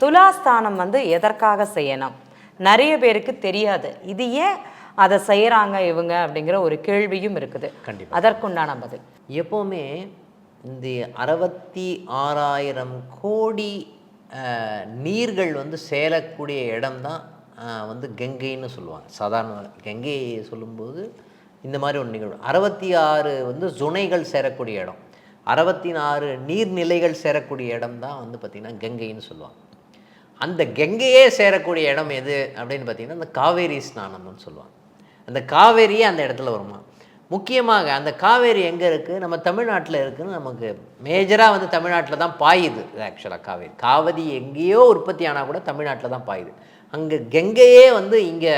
துலாஸ்தானம் எதற்காக செய்யணும்? நிறைய பேருக்கு தெரியாது. இது ஏன் அதை செய்கிறாங்க இவங்க அப்படிங்கிற ஒரு கேள்வியும் இருக்குது. கண்டிப்பாக அதற்குண்டான பதில். எப்போவுமே இந்த 66,000 கோடி நீர்கள் சேரக்கூடிய இடம்தான் கங்கைன்னு சொல்லுவாங்க. சாதாரண கங்கையை சொல்லும்போது இந்த மாதிரி ஒரு நிகழ்வு 66 சுனைகள் சேரக்கூடிய இடம், 64 நீர்நிலைகள் சேரக்கூடிய இடம் தான் பார்த்திங்கன்னா கங்கைன்னு சொல்லுவாங்க. அந்த கங்கையே சேரக்கூடிய இடம் எது அப்படின்னு பார்த்திங்கன்னா அந்த காவேரி ஸ்நானம்னு சொல்லுவாங்க. அந்த காவேரியே அந்த இடத்துல வருமா. முக்கியமாக அந்த காவேரி எங்கே இருக்குது? நம்ம தமிழ்நாட்டில் இருக்குதுன்னு நமக்கு மேஜராக தமிழ்நாட்டில் தான் பாயுது. ஆக்சுவலாக காவிரி எங்கேயோ உற்பத்தி ஆனால் கூட தமிழ்நாட்டில் தான் பாயுது. அங்கே கங்கையே இங்கே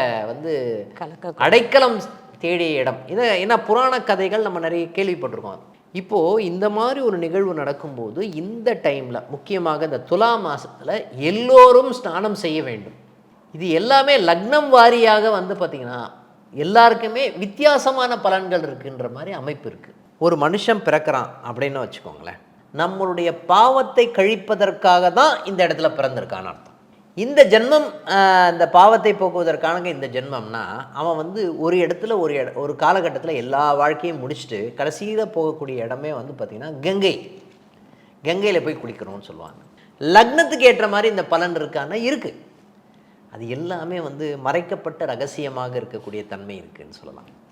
அடைக்கலம் தேடிய இடம். இதை ஏன்னா புராண கதைகள் நம்ம நிறைய கேள்விப்பட்டிருக்கோம். இப்போது இந்த மாதிரி ஒரு நிகழ்வு நடக்கும்போது இந்த டைமில் முக்கியமாக இந்த துலா மாதத்தில் எல்லோரும் ஸ்நானம் செய்ய வேண்டும். இது எல்லாமே லக்னம் வாரியாக பார்த்திங்கன்னா எல்லாருக்குமே வித்தியாசமான பலன்கள் இருக்குன்ற மாதிரி அமைப்பு இருக்குது. ஒரு மனுஷன் பிறக்கிறான் அப்படின்னு வச்சுக்கோங்களேன், நம்மளுடைய பாவத்தை கழிப்பதற்காக தான் இந்த இடத்துல பிறந்திருக்கான்னு அர்த்தம். இந்த ஜென்மம் இந்த பாவத்தை போக்குவதற்கான இந்த ஜென்மம்னா அவன் ஒரு இடத்துல ஒரு காலகட்டத்தில் எல்லா வாழ்க்கையும் முடிச்சுட்டு கடைசியில் போகக்கூடிய இடமே பார்த்திங்கன்னா கங்கையில் போய் குளிக்கணும்னு சொல்லுவாங்க. லக்னத்துக்கு ஏற்ற மாதிரி இந்த பலன் இருக்கான்னா இருக்குது. அது எல்லாமே மறைக்கப்பட்ட ரகசியமாக இருக்கக்கூடிய தன்மை இருக்குதுன்னு சொல்லலாம்.